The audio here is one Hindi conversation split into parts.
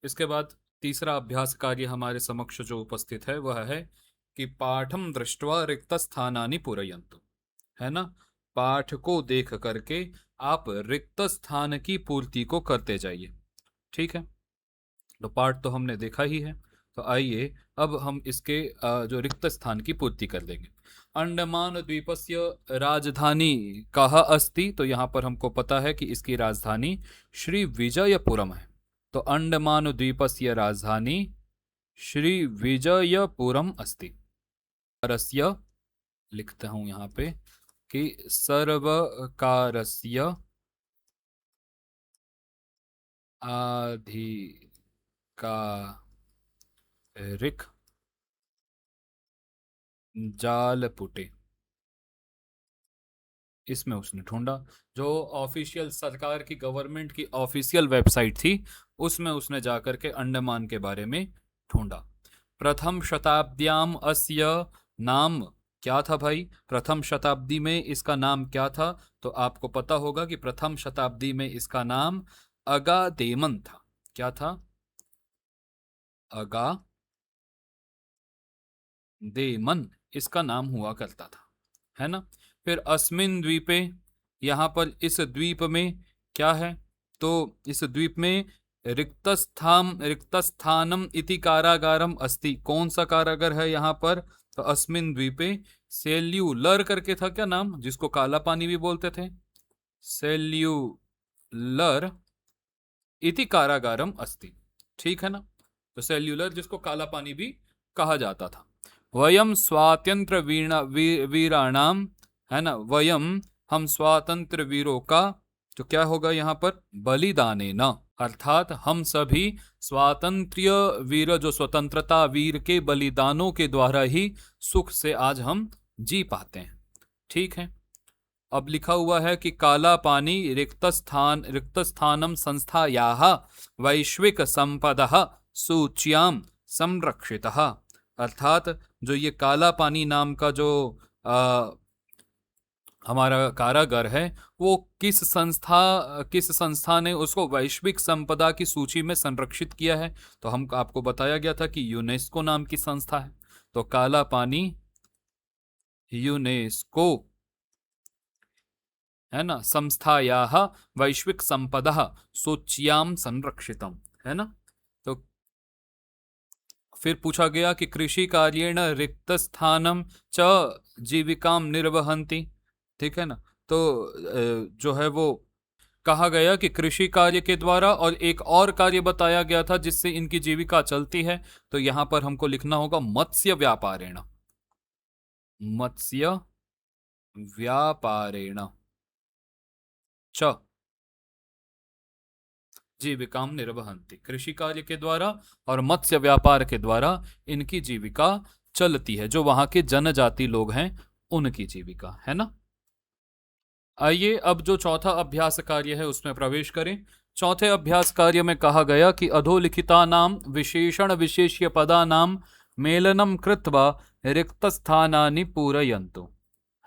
इसके बाद तीसरा अभ्यास कार्य हमारे समक्ष जो उपस्थित है वह है कि पाठम दृष्ट्वा रिक्त स्थानानि पूरयन्तु। है ना? पाठ को देख करके आप रिक्त स्थान की पूर्ति को करते जाइए। ठीक है? तो पाठ तो हमने देखा ही है, तो आइए अब हम इसके जो रिक्त स्थान की पूर्ति कर लेंगे। अंडमान द्वीपस्य राजधानी कहाँ अस्ति? तो यहाँ पर हमको पता है कि इसकी राजधानी श्री विजयपुरम है। तो अंडमान द्वीपस्य राजधानी श्री विजयपुरम अस्ति। रस्य लिखता हूं यहाँ पे कि सर्वकारस्य आधिकारिक जालपुटे, इसमें उसने ढूंढा। जो ऑफिशियल सरकार की, गवर्नमेंट की ऑफिशियल वेबसाइट थी, उसमें उसने जाकर के अंडमान के बारे में ढूंढा। प्रथम शताब्द्याम अस्य नाम क्या था भाई? प्रथम शताब्दी में इसका नाम क्या था? तो आपको पता होगा कि प्रथम शताब्दी में इसका नाम अगादेमन था। क्या था? अगादेमन इसका नाम हुआ करता था। है ना? फिर अस्मिन द्वीपे, यहां पर इस द्वीप में क्या है? तो इस द्वीप में रिक्तस्थानम इति कारागारम अस्ति। कौन सा कारागार है यहाँ पर? तो अस्मिन द्वीपे सेल्यूलर करके था क्या नाम, जिसको काला पानी भी बोलते थे? सेल्यूलर इति कारागारम अस्ति। ठीक है ना? तो सेल्यूलर, जिसको काला पानी भी कहा जाता था। वयम स्वातंत्र वीराणाम, है ना, वयम हम स्वातंत्र वीरों का, तो क्या होगा यहाँ पर? बलिदाने न, अर्थात हम सभी स्वातंत्र्य वीर, जो स्वतंत्रता वीर के बलिदानों के द्वारा ही सुख से आज हम जी पाते हैं। ठीक है? अब लिखा हुआ है कि काला पानी रिक्त स्थानम संस्थायाः वैश्विक संपदः सूच्याम संरक्षितः। अर्थात जो ये काला पानी नाम का जो हमारा कारागार है, वो किस संस्था ने उसको वैश्विक संपदा की सूची में संरक्षित किया है? तो हम आपको बताया गया था कि यूनेस्को नाम की संस्था है। तो काला पानी यूनेस्को, है ना, संस्थायाः वैश्विक संपदा सूच्याम संरक्षितम। है ना? तो फिर पूछा गया कि कृषि कार्येण रिक्त स्थानम च जीविकाम निर्वहंती। ठीक है ना? तो जो है वो कहा गया कि कृषि कार्य के द्वारा, और एक और कार्य बताया गया था जिससे इनकी जीविका चलती है। तो यहां पर हमको लिखना होगा मत्स्य व्यापारेण। मत्स्य व्यापारेण च जीविकाम निर्वहंती। कृषि कार्य के द्वारा और मत्स्य व्यापार के द्वारा इनकी जीविका चलती है, जो वहां के जनजाति लोग हैं उनकी जीविका। है ना? आइए अब जो चौथा अभ्यास कार्य है उसमें प्रवेश करें। चौथे अभ्यास कार्य में कहा गया कि अधोलिखिता नाम विशेषण विशेष्य पदा नाम मेलनम कृत्वा रिक्त स्थानानि पूरयन्तु।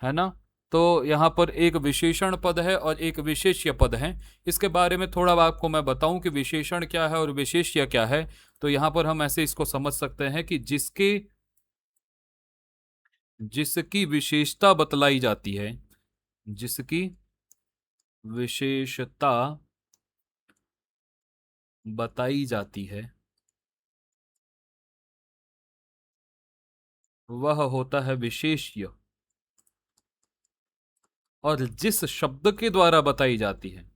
है ना? तो यहाँ पर एक विशेषण पद है और एक विशेष्य पद है। इसके बारे में थोड़ा आपको मैं बताऊं कि विशेषण क्या है और विशेष्य क्या है। तो यहाँ पर हम ऐसे इसको समझ सकते हैं कि जिसकी विशेषता बतलाई जाती है, जिसकी विशेषता बताई जाती है, वह होता है विशेष्य। और जिस शब्द के द्वारा बताई जाती है,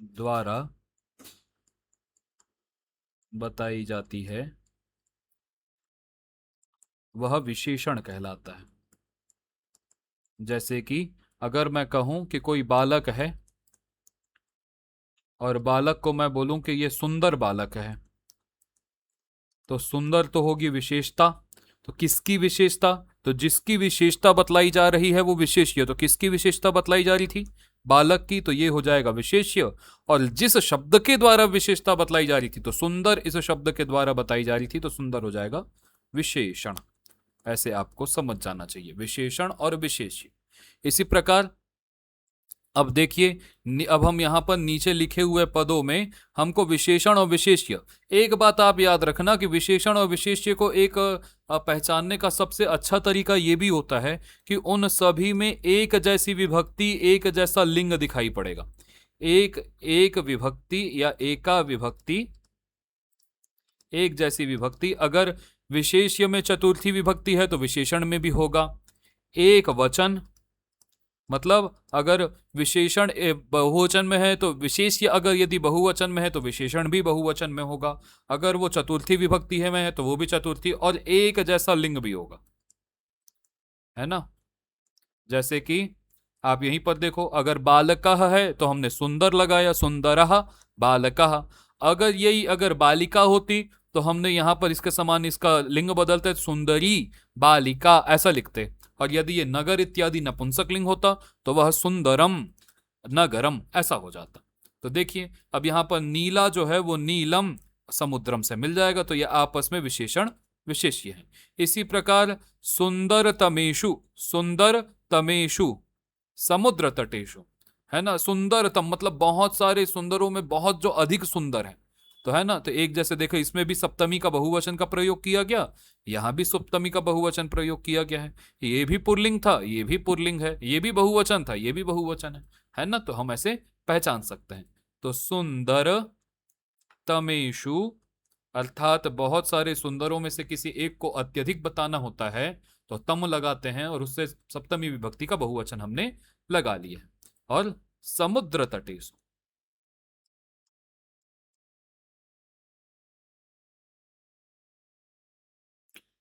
द्वारा बताई जाती है, वह विशेषण कहलाता है। जैसे कि अगर मैं कहूं कि कोई बालक है और बालक को मैं बोलूं कि ये सुंदर बालक है, तो सुंदर तो होगी विशेषता। तो किसकी विशेषता? तो जिसकी विशेषता बतलाई जा रही है वो विशेष्य। तो किसकी विशेषता बतलाई जा रही थी? बालक की। तो ये हो जाएगा विशेष्य। और जिस शब्द के द्वारा विशेषता बतलाई जा रही थी, तो सुंदर इस शब्द के द्वारा बताई जा रही थी, तो सुंदर हो जाएगा विशेषण। ऐसे आपको समझ जाना चाहिए, विशेषण और विशेष्य। इसी प्रकार अब देखिए, अब हम यहाँ पर नीचे लिखे हुए पदों में हमको विशेषण और विशेष्य, एक बात आप याद रखना कि विशेषण और विशेष्य को एक पहचानने का सबसे अच्छा तरीका ये भी होता है कि उन सभी में एक जैसी विभक्ति, एक जैसा लिंग दिखाई पड़ेगा। एक एक विभक्ति या एका विभक्ति, एक जैसी विभक्ति, अगर विशेष्य में चतुर्थी विभक्ति है तो विशेषण में भी होगा। एक वचन, मतलब अगर विशेषण बहुवचन में है तो विशेष्य, अगर यदि बहुवचन में है तो विशेषण भी बहुवचन में होगा। अगर वो चतुर्थी विभक्ति है में है तो वो भी चतुर्थी, और एक जैसा लिंग भी होगा, है ना। जैसे कि आप यहीं पर देखो, अगर बालकः है तो हमने सुंदर लगाया, सुंदरः बालकः। अगर बालिका होती तो हमने यहां पर इसके समान इसका लिंग बदलते, सुंदरी बालिका ऐसा लिखते। और यदि ये नगर इत्यादि नपुंसक लिंग होता तो वह सुंदरम नगरम ऐसा हो जाता। तो देखिए, अब यहां पर नीला जो है वो नीलम समुद्रम से मिल जाएगा, तो ये आपस में विशेषण विशेष्य है। इसी प्रकार सुंदर तमेशु समुद्र तटेशु, है ना। सुंदरतम मतलब बहुत सारे सुंदरों में बहुत जो अधिक सुंदर है, तो है ना। तो एक जैसे देखो, इसमें भी सप्तमी का बहुवचन का प्रयोग किया गया, यहां भी सप्तमी का बहुवचन प्रयोग किया गया है। ये भी पुल्लिंग था, ये भी पुल्लिंग है, ये भी बहुवचन था, ये भी बहुवचन है ना। तो हम ऐसे पहचान सकते हैं। तो सुंदर तमेशु, अर्थात बहुत सारे सुंदरों में से किसी एक को अत्यधिक बताना होता है तो तम लगाते हैं, और उससे सप्तमी विभक्ति का बहुवचन हमने लगा लिया है। और समुद्र तटेशु,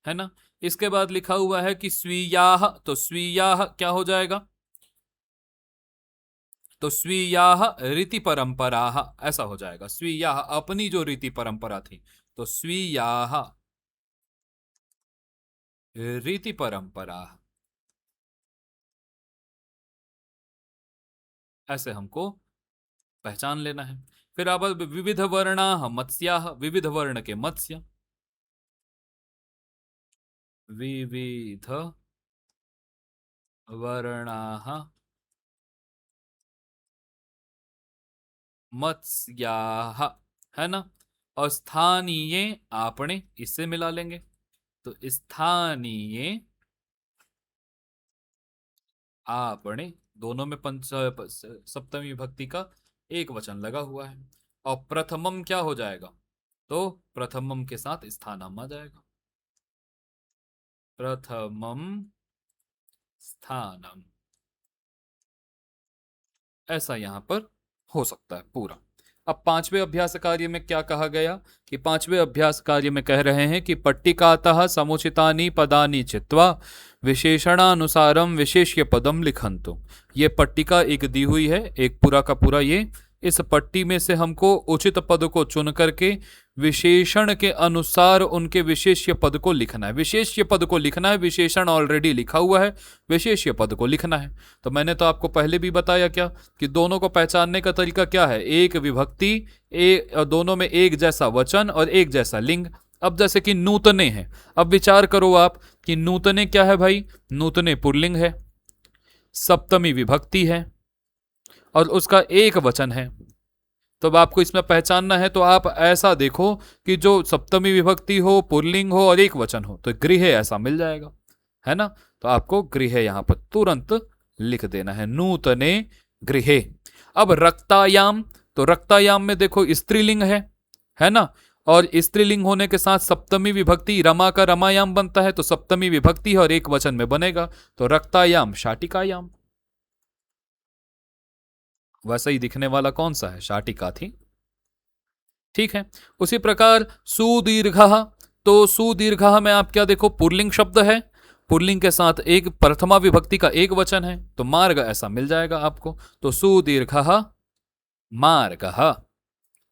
है ना। इसके बाद लिखा हुआ है कि स्वीयाह, तो स्वीयाह क्या हो जाएगा, तो स्वीयाह रीति परंपराः ऐसा हो जाएगा। स्वीयाह अपनी जो रीति परंपरा थी, तो स्वीयाह रीति परंपरा, ऐसे हमको पहचान लेना है। फिर अब विविध वर्णाः मत्स्याः, विविध वर्ण के मत्स्य, विविध वर्णाः मत्स्याः, है ना। और स्थानीय आपने, इससे मिला लेंगे, तो स्थानीय आपने, दोनों में पंच सप्तमी विभक्ति का एक वचन लगा हुआ है। और प्रथमम क्या हो जाएगा, तो प्रथमम के साथ स्थानम आ जाएगा, प्रथमम स्थानम, ऐसा यहां पर हो सकता है पूरा। अब पांचवें अभ्यास कार्य में क्या कहा गया कि पांचवें अभ्यास कार्य में कह रहे हैं कि पट्टिकातः समुचितानि पदानि चित्वा विशेषणानुसारम विशेष्य पदम लिखन्तु। ये पट्टिका एक दी हुई है, एक पूरा का पूरा, ये इस पट्टी में से हमको उचित पद को चुन करके विशेषण के अनुसार उनके विशेष्य पद को लिखना है। विशेष्य पद को लिखना है, विशेषण ऑलरेडी लिखा हुआ है, विशेष्य पद को लिखना है। तो मैंने तो आपको पहले भी बताया क्या कि दोनों को पहचानने का तरीका क्या है, एक विभक्ति, दोनों में एक जैसा वचन और एक जैसा लिंग। अब जैसे कि नूतने हैं, अब विचार करो आप कि नूतने क्या है भाई, नूतने पुल्लिंग है, सप्तमी विभक्ति है और उसका एक वचन है। तो अब आपको इसमें पहचानना है, तो आप ऐसा देखो कि जो सप्तमी विभक्ति हो, पुल्लिंग हो और एक वचन हो, तो गृह ऐसा मिल जाएगा, है ना। तो आपको गृह यहां पर तुरंत लिख देना है, नूतने गृहे। अब रक्तायाम, तो रक्तायाम में देखो स्त्रीलिंग है ना। और स्त्रीलिंग होने के साथ सप्तमी विभक्ति, रमा का रमायाम बनता है, तो सप्तमी विभक्ति और एक वचन में बनेगा, तो रक्तायाम शाटिकायाम। वैसा ही दिखने वाला कौन सा है, शाटिका थी, ठीक है। उसी प्रकार सुदीर्घ, तो सुदीर्घ में आप क्या देखो, पुल्लिंग शब्द है, पुल्लिंग के साथ एक प्रथमा विभक्ति का एक वचन है, तो मार्ग ऐसा मिल जाएगा आपको, तो सुदीर्घ मार्ग,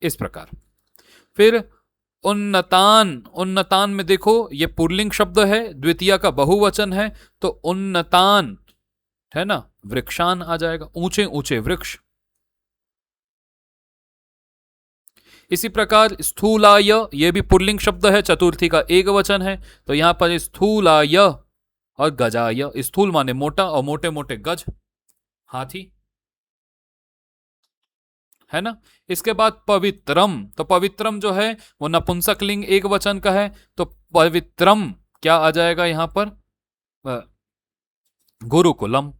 इस प्रकार। फिर उन्नतान, उन्नतान में देखो ये पुल्लिंग शब्द है, द्वितीय का बहुवचन है, तो उन्नतान, है ना, वृक्षान आ जाएगा, ऊंचे ऊंचे वृक्ष। इसी प्रकार स्थूलाय, ये भी पुल्लिंग शब्द है, चतुर्थी का एक वचन है, तो यहां पर स्थूलाय और गजाय, स्थूल माने मोटा और मोटे मोटे गज, हाथी। है ना। इसके बाद पवित्रम, तो पवित्रम जो है वो नपुंसक लिंग एक वचन का है, तो पवित्रम क्या आ जाएगा यहां पर, अ, गुरुकुलम।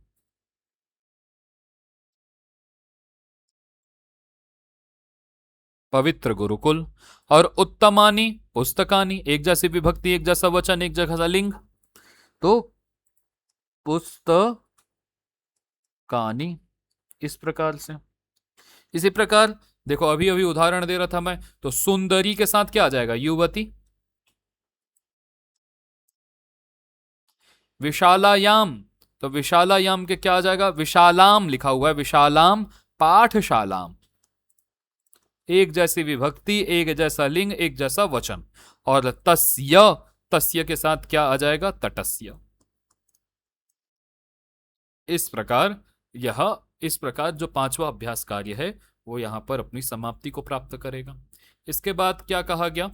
पवित्र गुरुकुल। और उत्तमानी पुस्तकानी, एक जैसी विभक्ति एक जैसा वचन एक जैसा लिंग, तो पुस्तकानी, इस प्रकार से। इसी प्रकार देखो अभी अभी उदाहरण दे रहा था मैं, तो सुंदरी के साथ क्या आ जाएगा, युवती। विशालायाम, तो विशालायाम के क्या आ जाएगा, विशालाम लिखा हुआ है, विशालाम पाठशालाम। एक जैसी विभक्ति एक जैसा लिंग एक जैसा वचन। और तस्य, तस्य के साथ क्या आ जाएगा, तटस्य। इस प्रकार यह, इस प्रकार जो पांचवा अभ्यास कार्य है वो यहां पर अपनी समाप्ति को प्राप्त करेगा। इसके बाद क्या कहा गया,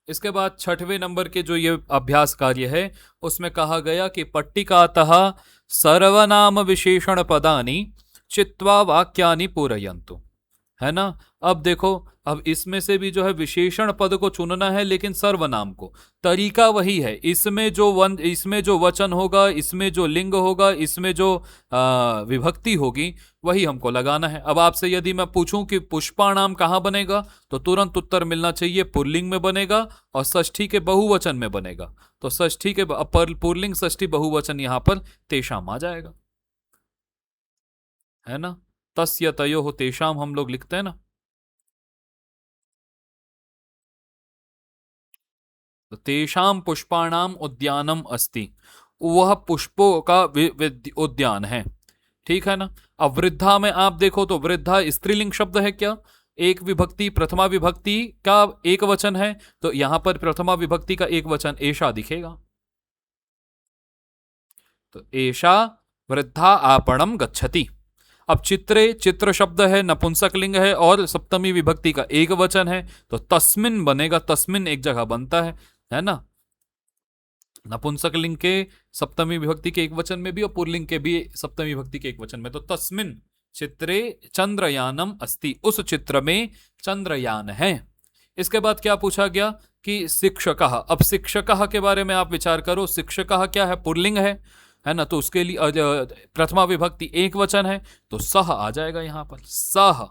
इसके बाद छठवें नंबर के जो ये अभ्यास कार्य है उसमें कहा गया कि पट्टिकातः सर्वनाम विशेषण पदानि चित्वा वाक्यानि पूरयन्तु, है ना। अब देखो, अब इसमें से भी जो है विशेषण पद को चुनना है, लेकिन सर्वनाम को। तरीका वही है, इसमें जो इसमें जो वचन होगा, इसमें जो लिंग होगा, इसमें जो विभक्ति होगी, वही हमको लगाना है। अब आपसे यदि मैं पूछूं कि पुष्पाणाम कहाँ बनेगा, तो तुरंत उत्तर मिलना चाहिए पुल्लिंग में बनेगा और षष्ठी के बहुवचन में बनेगा। तो षष्ठी के पुल्लिंग षष्ठी बहुवचन यहां पर तेषाम आ जाएगा, है ना। तस्य तयोः तेषाम हम लोग लिखते हैं ना। तो तेषाम पुष्पाणाम उद्यानम अस्ति, वह पुष्पों का उद्यान है, ठीक है ना। अब वृद्धा में आप देखो तो वृद्धा स्त्रीलिंग शब्द है क्या, एक विभक्ति प्रथमा विभक्ति का एक वचन है, तो यहां पर प्रथमा विभक्ति का एक वचन एषा दिखेगा। तो एषा वृद्धा आपणम गच्छति। अब चित्रे, चित्र शब्द है नपुंसक लिंग है और सप्तमी विभक्ति का एक वचन है, तो तस्मिन बनेगा, तस्मिन एक जगह बनता है ना। नपुंसक लिंग के सप्तमी विभक्ति के एक वचन में भी और पुल्लिंग के भी सप्तमी विभक्ति के एक वचन में। तो तस्मिन चित्रे चंद्रयानम अस्ति, उस चित्र में चंद्रयान है। इसके बाद क्या पूछा गया कि शिक्षकः। अब शिक्षकः के बारे में आप विचार करो, शिक्षकः क्या है, पुल्लिंग है ना। तो उसके लिए प्रथमा विभक्ति एक वचन है, तो सह आ जाएगा यहां पर, सह,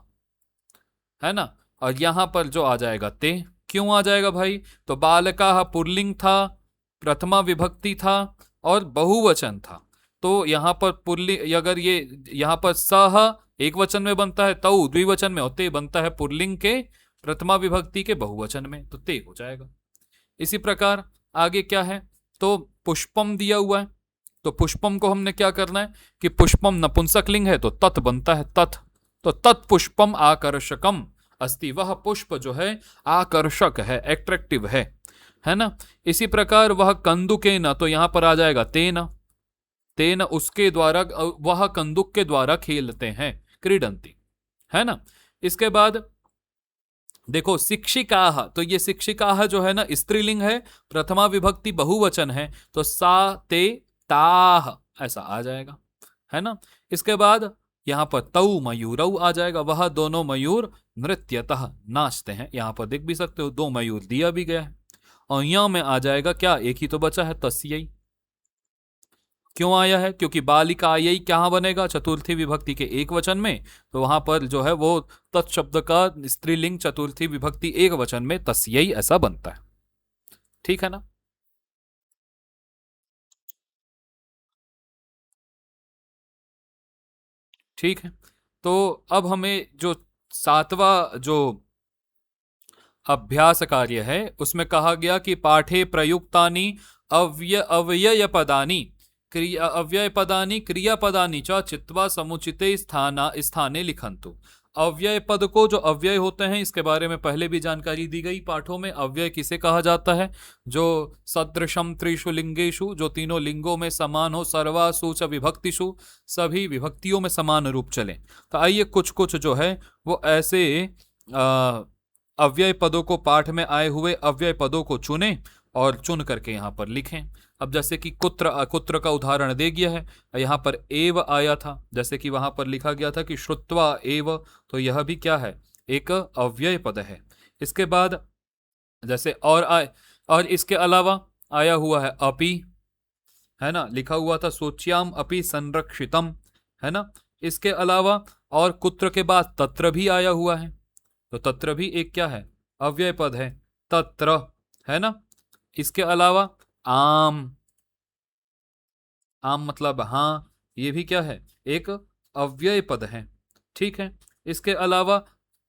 है ना। और यहां पर जो आ जाएगा ते, क्यों आ जाएगा भाई, तो बालका पुल्लिंग था, प्रथमा विभक्ति था और बहुवचन था। तो यहां पर पुल्लिंग, अगर ये यहां पर सह एक वचन में बनता है, तऊ द्विवचन में होते बनता है पुल्लिंग के प्रथमा विभक्ति के बहुवचन में, तो ते हो जाएगा। इसी प्रकार आगे क्या है, तो पुष्पम दिया हुआ है, तो पुष्पम को हमने क्या करना है कि पुष्पम नपुंसक लिंग है तो तत् बनता है, तत्, तो तत्पुष्पम आकर्षकम अस्ति, वह पुष्प जो है आकर्षक है, एट्रैक्टिव है ना। इसी प्रकार वह कंदुकेन, तो यहां पर आ जाएगा तेन, तेन उसके द्वारा, वह कंदुक के द्वारा खेलते हैं, क्रीडंती, है ना। इसके बाद देखो शिक्षिका, तो ये शिक्षिका जो है ना स्त्रीलिंग है, प्रथमा विभक्ति बहुवचन है, तो सा ते ताह ऐसा आ जाएगा, है ना। इसके बाद यहां पर तऊ मयूरऊ आ जाएगा, वह दोनों मयूर नृत्यतः नाचते हैं, यहां पर देख भी सकते हो दो मयूर दिया भी गया है। और यहां में आ जाएगा क्या, एक ही तो बचा है तस्यई। क्यों आया है, क्योंकि बालिका यही क्या बनेगा, चतुर्थी विभक्ति के एक वचन में, तो वहां पर जो है वो तत्शब्द का स्त्रीलिंग चतुर्थी विभक्ति एक वचन में तस्यई ऐसा बनता है, ठीक है ना। ठीक है, तो अब हमें जो सातवां जो अभ्यास कार्य है उसमें कहा गया कि पाठे प्रयुक्तानि अव्यय पदानि क्रिया, अव्यय पदानि क्रियापदानि च चित्वा समुचिते स्थाने लिखंतु। अव्यय पद को, जो अव्यय होते हैं इसके बारे में पहले भी जानकारी दी गई पाठों में। अव्यय किसे कहा जाता है, जो सदृशम त्रिषु लिंगेषु, जो तीनों लिंगों में समान हो, सर्वासु च विभक्तिषु, सभी विभक्तियों में समान रूप चले। तो आइए कुछ कुछ जो है वो ऐसे अव्यय पदों को, पाठ में आए हुए अव्यय पदों को चुने और चुन करके यहाँ पर लिखें। अब जैसे कि कुत्र का उदाहरण दे गया है, यहाँ पर एव आया था, जैसे कि वहां पर लिखा गया था कि श्रुत्वा एव, तो यह भी क्या है, एक अव्यय पद है। इसके बाद जैसे और इसके अलावा आया हुआ है अपि, है ना, लिखा हुआ था सोच्याम अपि संरक्षितम, है ना। इसके अलावा और कुत्र के बाद तत्र भी आया हुआ है, तो तत्र भी एक क्या है, अव्यय पद है, तत्र, है ना। इसके अलावा आम, आम मतलब हाँ, ये भी क्या है, एक अव्यय पद है, ठीक है। इसके अलावा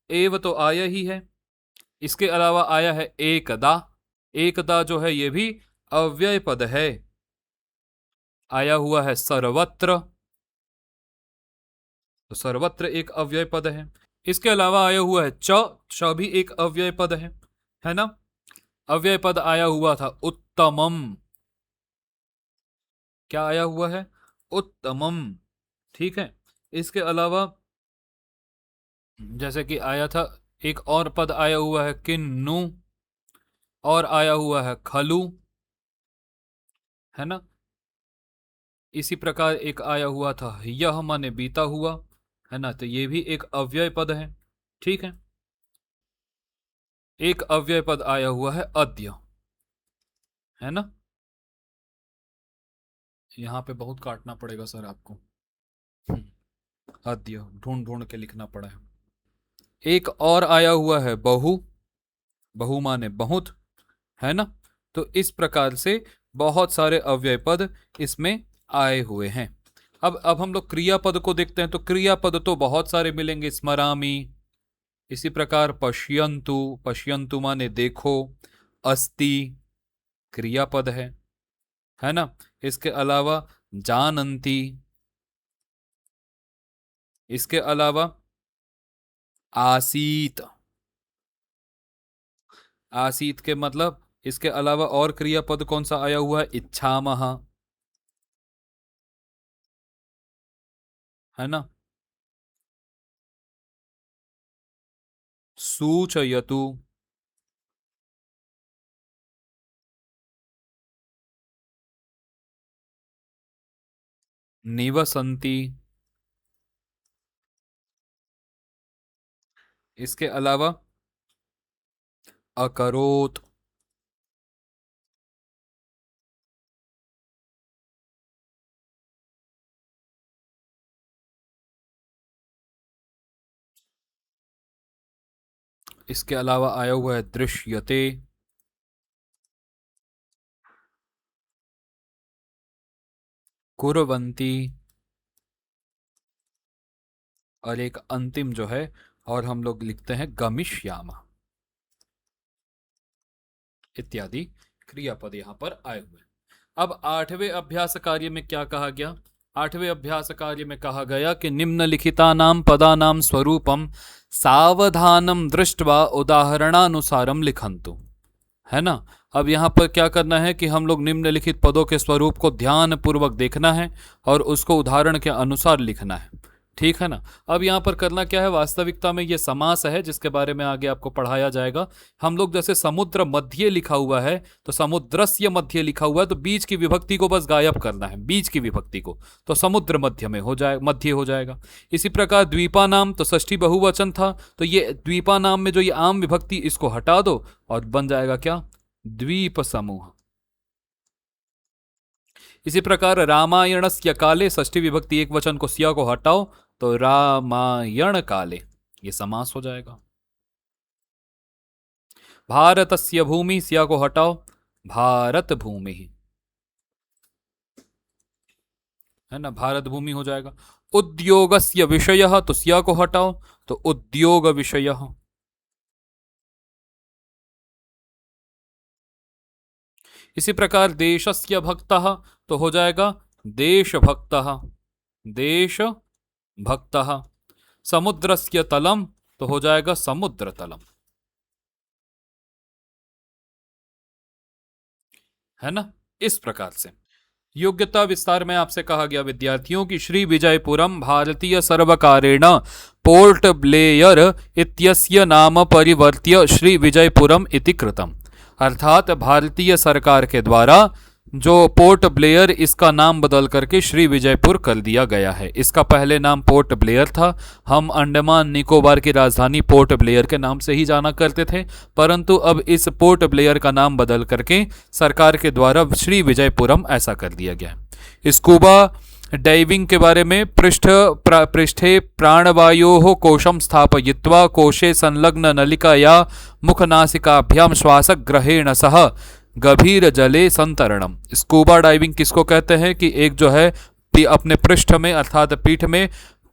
एव तो आया ही है, इसके अलावा आया है एकदा, एकदा जो है ये भी अव्यय पद है। आया हुआ है सर्वत्र, तो सर्वत्र एक अव्यय पद है। इसके अलावा आया हुआ है च भी एक अव्यय पद है ना। अव्यय पद आया हुआ था उत्तमम, क्या आया हुआ है, उत्तमम, ठीक है। इसके अलावा जैसे कि आया था एक और पद आया हुआ है किन्नु, और आया हुआ है खलु, है ना। इसी प्रकार एक आया हुआ था यह माने बीता हुआ, है ना, तो ये भी एक अव्यय पद है, ठीक है। एक अव्यय पद आया हुआ है अद्य, है ना। यहां पे बहुत काटना पड़ेगा सर आपको, अद्य ढूंढ ढूंढ के लिखना पड़ा है। एक और आया हुआ है बहु, बहु माने बहुत, है ना। तो इस प्रकार से बहुत सारे अव्यय पद इसमें आए हुए हैं। अब हम लोग क्रियापद को देखते हैं, तो क्रियापद तो बहुत सारे मिलेंगे, स्मरामी, इसी प्रकार पश्यन्तु, पश्यन्तु माने देखो, अस्ति क्रियापद है ना। इसके अलावा जानन्ति, इसके अलावा आसीत, आसीत के मतलब, इसके अलावा और क्रियापद कौन सा आया हुआ है, इच्छामः, है ना। सूचयतु, निवसन्ति, इसके अलावा अकरोत्, इसके अलावा आया हुआ है दृश्यते, कुर्वन्ति, और एक अंतिम जो है और हम लोग लिखते हैं गमिष्यामः, इत्यादि क्रियापद यहां पर आए हुए। अब आठवें अभ्यास कार्य में क्या कहा गया, आठवें अभ्यास कार्य में कहा गया कि निम्नलिखितानां पदानां स्वरूपम सावधानम दृष्ट्वा उदाहरणानुसारम लिखन्तु, है ना। अब यहाँ पर क्या करना है कि हम लोग निम्नलिखित पदों के स्वरूप को ध्यान पूर्वक देखना है और उसको उदाहरण के अनुसार लिखना है, ठीक है ना। अब यहाँ पर करना क्या है, वास्तविकता में ये समास है जिसके बारे में आगे आपको पढ़ाया जाएगा। हम लोग जैसे समुद्र मध्य लिखा हुआ है, तो समुद्रस्य मध्य लिखा हुआ है, तो बीच की विभक्ति को बस गायब करना है, बीच की विभक्ति को, तो समुद्र मध्य में हो जाए, मध्य हो जाएगा। इसी प्रकार द्वीपा नाम, तो षष्ठी बहुवचन था, तो ये द्वीपा नाम में जो ये आम विभक्ति इसको हटा दो और बन जाएगा क्या, द्वीप समूह। इसी प्रकार रामायणस्य काले, षष्ठी विभक्ति एक वचन को सिया को हटाओ तो रामायण काले, ये समास हो जाएगा। भारतस्य भूमि, सिया को हटाओ, भारत भूमि, है ना, भारत भूमि हो जाएगा। उद्योगस्य विषयः, तो सिया को हटाओ तो उद्योग विषयः। इसी प्रकार देशस्य भक्तः, तो हो जाएगा देशभक्तः, देशभक्तः। समुद्रस्य तलम, तो हो जाएगा समुद्र तलम, है ना। इस प्रकार से योग्यता विस्तार में आपसे कहा गया विद्यार्थियों की श्री विजयपुरम भारतीय सर्वकारेण पोर्ट ब्लेयर इत्यस्य नाम परिवर्त्य श्री विजयपुरम इति कृतम। अर्थात भारतीय सरकार के द्वारा जो पोर्ट ब्लेयर, इसका नाम बदल करके श्री विजयपुर कर दिया गया है। इसका पहले नाम पोर्ट ब्लेयर था। हम अंडमान निकोबार की राजधानी पोर्ट ब्लेयर के नाम से ही जाना करते थे, परंतु अब इस पोर्ट ब्लेयर का नाम बदल करके सरकार के द्वारा श्री विजयपुरम ऐसा कर दिया गया है। स्कूबा डाइविंग के बारे में पृष्ठे प्राणवायोः कोशं स्थापयित्वा कोशे संलग्न नलिकाया मुखनासिकाभ्याम श्वासग्रहेण सह गभीर जले संतरणम। स्कूबा डाइविंग किसको कहते हैं कि एक जो है अपने पृष्ठ में अर्थात पीठ में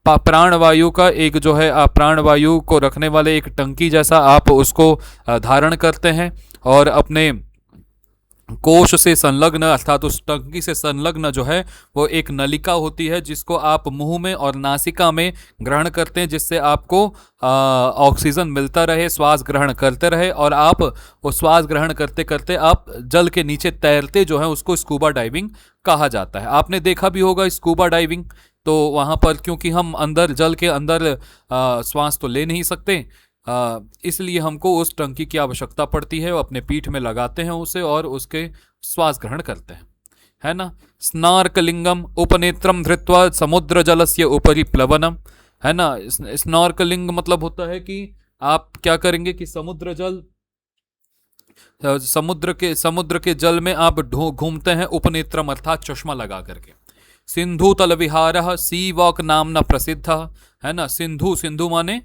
प्राणवायु का एक जो है आप प्राणवायु को रखने वाले एक टंकी जैसा आप उसको धारण करते हैं और अपने कोश से संलग्न अर्थात उस टंकी से संलग्न जो है वो एक नलिका होती है जिसको आप मुंह में और नासिका में ग्रहण करते हैं, जिससे आपको ऑक्सीजन मिलता रहे, श्वास ग्रहण करते रहे और आप वो श्वास ग्रहण करते करते आप जल के नीचे तैरते जो है उसको स्कूबा डाइविंग कहा जाता है। आपने देखा भी होगा स्कूबा डाइविंग, तो वहाँ पर क्योंकि हम अंदर जल के अंदर श्वास तो ले नहीं सकते, इसलिए हमको उस टंकी की आवश्यकता पड़ती है। अपने पीठ में लगाते हैं उसे और उसके श्वास ग्रहण करते हैं, है ना। स्नार्कलिंगम उपनेत्रम धृत्वा समुद्र जलस्य उपरि प्लवनम, है ना। स्नार्कलिंग मतलब होता है कि आप क्या करेंगे कि समुद्र के जल में आप घूमते हैं, उपनेत्रम अर्थात चश्मा लगा करके। सिंधु तल विहारः सी वॉक नामना प्रसिद्ध, है ना। सिंधु माने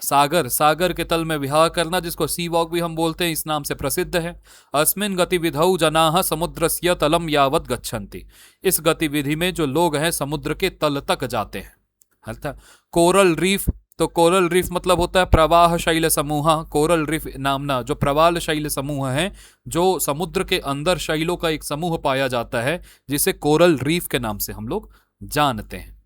सागर, सागर के तल में विहार करना जिसको सी वॉक भी हम बोलते हैं, इस नाम से प्रसिद्ध है। अस्मिन् गतिविधौ जनाः समुद्रस्य तलम यावत् गच्छन्ति, इस गतिविधि में जो लोग हैं समुद्र के तल तक जाते हैं। अर्थात कोरल रीफ, तो कोरल रीफ मतलब होता है प्रवाह शैल समूह। कोरल रीफ नामना जो प्रवाल शैल समूह है, जो समुद्र के अंदर शैलों का एक समूह पाया जाता है जिसे कोरल रीफ के नाम से हम लोग जानते हैं।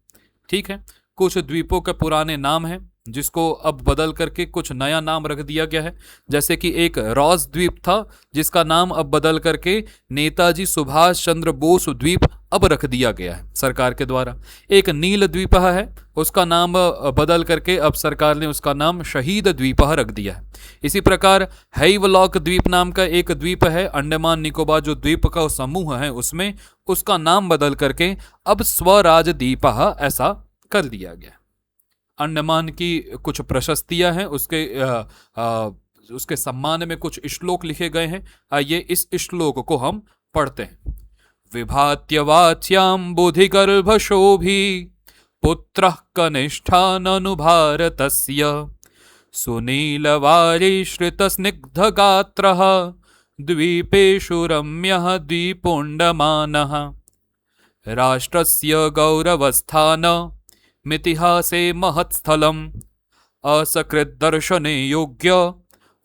ठीक है, कुछ द्वीपों के पुराने नाम हैं जिसको अब बदल करके कुछ नया नाम रख दिया गया है। जैसे कि एक रॉस द्वीप था जिसका नाम अब बदल करके नेताजी सुभाष चंद्र बोस द्वीप अब रख दिया गया है सरकार के द्वारा। एक नील द्वीप है, उसका नाम बदल करके अब सरकार ने उसका नाम शहीद द्वीप रख दिया है। इसी प्रकार हैवलॉक द्वीप नाम का एक द्वीप है अंडमान निकोबार जो द्वीप का समूह है उसमें, उसका नाम बदल करके अब स्वराज द्वीप ऐसा कर दिया गया। अंडमान की कुछ प्रशस्तियां हैं, उसके सम्मान में कुछ श्लोक लिखे गए हैं। आइए इस श्लोक को हम पढ़ते हैं। विभात्यवाच्यां बुधिगर्भशोभी पुत्रः कनिष्ठाननुभारतस्य सुनीलवारिश्रितस्निग्धगात्रः द्वीपेषु रम्यः द्वीपोण्डमानः राष्ट्रस्य गौरवस्थान मितिहासे महत्स्थलम् असकृद्दर्शने योग्य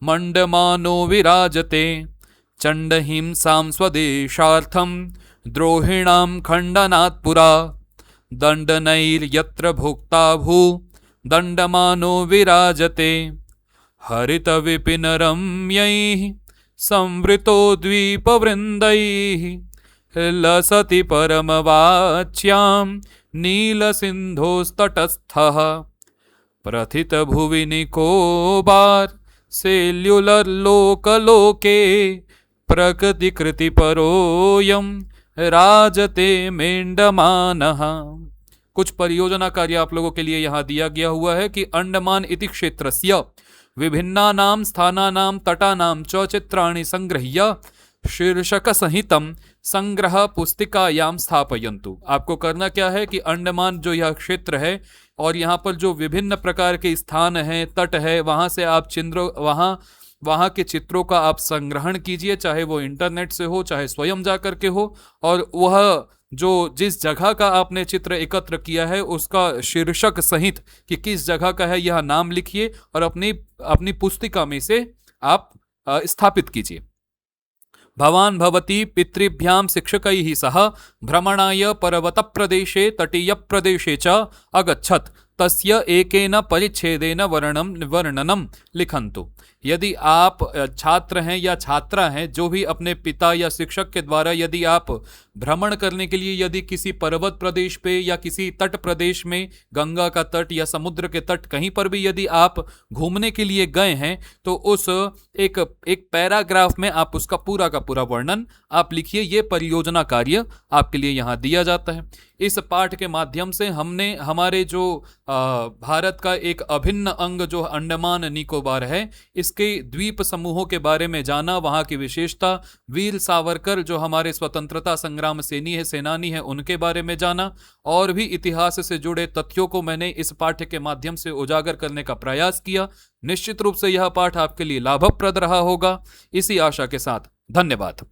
मण्डमानो विराजते चण्डहिंसां स्वदेशार्थं द्रोहिणां खण्डनात् पुरा दण्डनैर्यत्र भुक्ता भू दण्डमानो विराजते हरितविपिनरम्यैः संवृतो द्वीपवृन्दैः लसति परमवाच्यां नीलसिन्धोस्तटस्थः प्रथितभुवि निकोबार सेल्युलर लोकलोके प्रकृतिकृतिपरोऽयं राजते मेण्डमानः। कुछ परियोजना कार्य आप लोगों के लिए यहाँ दिया गया हुआ है कि अंडमान इति क्षेत्रस्य विभिन्नानां स्थानानां तटानां च चित्राणि संगृह्य शीर्षक सहितम संग्रह पुस्तिकायाम स्थापयन्तु। आपको करना क्या है कि अंडमान जो यह क्षेत्र है और यहाँ पर जो विभिन्न प्रकार के स्थान हैं, तट है, वहाँ से आप वहाँ के चित्रों का आप संग्रहण कीजिए, चाहे वो इंटरनेट से हो चाहे स्वयं जा करके हो, और वह जो जिस जगह का आपने चित्र एकत्र किया है उसका शीर्षक सहित कि किस जगह का है यह नाम लिखिए और अपनी पुस्तिका में से आप स्थापित कीजिए। भवान भवती पितृभ्यां शिक्षकैः सह भ्रमणाय पर्वतप्रदेशे तटीयप्रदेशे च अगच्छत् तस्य एकेन परिच्छेदेन वर्णनं लिखन्तु। यदि आप छात्र हैं या छात्रा हैं, जो भी अपने पिता या शिक्षक के द्वारा यदि आप भ्रमण करने के लिए यदि किसी पर्वत प्रदेश पे या किसी तट प्रदेश में, गंगा का तट या समुद्र के तट, कहीं पर भी यदि आप घूमने के लिए गए हैं, तो उस एक एक पैराग्राफ में आप उसका पूरा का पूरा वर्णन आप लिखिए। ये परियोजना कार्य आपके लिए यहाँ दिया जाता है। इस पाठ के माध्यम से हमने हमारे जो भारत का एक अभिन्न अंग जो अंडमान निकोबार है, इसके द्वीप समूहों के बारे में जाना, वहाँ की विशेषता, वीर सावरकर जो हमारे स्वतंत्रता संग्राम सेनानी है उनके बारे में जाना, और भी इतिहास से जुड़े तथ्यों को मैंने इस पाठ्य के माध्यम से उजागर करने का प्रयास किया। निश्चित रूप से यह पाठ आपके लिए लाभप्रद रहा होगा, इसी आशा के साथ धन्यवाद।